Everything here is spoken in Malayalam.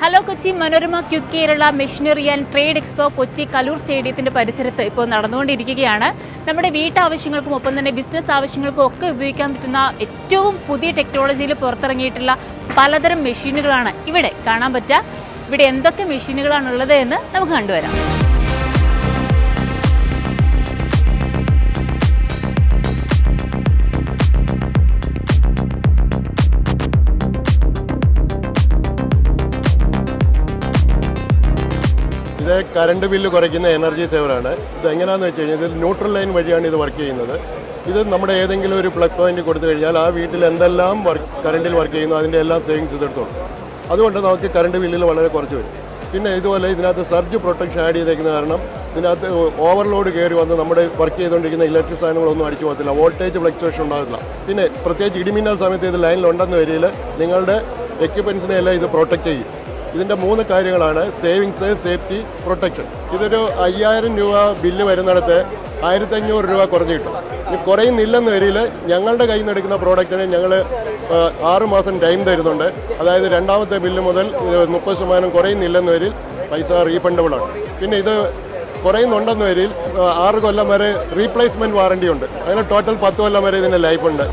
Hello Kochi Manorama quick Kerala machinery and trade expo Kochi Kaloor സ്റ്റേഡിയത്തിന്റെ പരിസരത്ത് ഇപ്പോൾ നടന്നുകൊണ്ടിരിക്കുകയാണ്. നമ്മുടെ വീട്ടാവശ്യങ്ങൾക്കും ഒപ്പം തന്നെ ബിസിനസ് ആവശ്യങ്ങൾക്കും ഒക്കെ ഉപയോഗിക്കാൻ പറ്റുന്ന ഏറ്റവും പുതിയ ടെക്നോളജിയിൽ പുറത്തിറങ്ങിയിട്ടുള്ള പലതരം മെഷീനുകളാണ് ഇവിടെ കാണാൻ പറ്റുക. ഇവിടെ എന്തൊക്കെ മെഷീനുകളാണുള്ളത് എന്ന് നമുക്ക് കണ്ടുവരാം. ഇത് കറണ്ട് ബില്ല് കുറയ്ക്കുന്ന എനർജി സേവറാണ്. ഇത് എങ്ങനെയാണെന്ന് വെച്ച് കഴിഞ്ഞാൽ ഇത് ന്യൂട്രൽ ലൈൻ വഴിയാണ് ഇത് വർക്ക് ചെയ്യുന്നത്. ഇത് നമ്മുടെ ഏതെങ്കിലും ഒരു പ്ലഗ് പോയിന്റ് കൊടുത്തു കഴിഞ്ഞാൽ ആ വീട്ടിൽ എന്തെല്ലാം കറണ്ടിൽ വർക്ക് ചെയ്യുന്നു അതിൻ്റെ എല്ലാം സേവിങ്സ് ഇതെടുത്തോളും. അതുകൊണ്ട് നമുക്ക് കറണ്ട് ബില്ലിൽ വളരെ കുറച്ച് വരും. പിന്നെ ഇതുപോലെ ഇതിനകത്ത് സർജ് പ്രൊട്ടക്ഷൻ ആഡ് ചെയ്തേക്കുന്ന കാരണം ഇതിനകത്ത് ഓവർലോഡ് കയറി വന്ന് നമ്മുടെ വർക്ക് ചെയ്തുകൊണ്ടിരിക്കുന്ന ഇലക്ട്രിക് സാധനങ്ങളൊന്നും അടിച്ചു പോകത്തില്ല, വോൾട്ടേജ് ഫ്ലക്ച്വേഷൻ ഉണ്ടാകത്തില്ല. പിന്നെ പ്രത്യേകിച്ച് ഇടിമിന്നൽ സമയത്ത് ഇത് ലൈനിലുണ്ടെന്ന് വരിയിൽ നിങ്ങളുടെ എക്യുപ്മെൻസിനെ എല്ലാം ഇത് പ്രൊട്ടക്റ്റ് ചെയ്യും. ഇതിൻ്റെ 3 കാര്യങ്ങളാണ്: സേവിങ്സ്, സേഫ്റ്റി, പ്രൊട്ടക്ഷൻ. ഇതൊരു 5000 രൂപ ബില്ല് വരുന്നിടത്ത് 1500 രൂപ കുറഞ്ഞ് കിട്ടും. ഇത് കുറയുന്നില്ലെന്ന് വരിയിൽ ഞങ്ങളുടെ കയ്യിൽ നിന്ന് എടുക്കുന്ന പ്രോഡക്റ്റിന് ഞങ്ങൾ 6 മാസം ടൈം തരുന്നുണ്ട്. അതായത് രണ്ടാമത്തെ ബില്ല് മുതൽ 30% കുറയുന്നില്ലെന്ന് വരിൽ പൈസ റീഫണ്ടബിളാണ്. പിന്നെ ഇത് കുറയുന്നുണ്ടെന്ന് വരിൽ 6 കൊല്ലം വരെ റീപ്ലേസ്മെൻറ്റ് വാറണ്ടി ഉണ്ട്. അതിന് ടോട്ടൽ 10 കൊല്ലം വരെ ഇതിൻ്റെ ലൈഫ് ഉണ്ട്.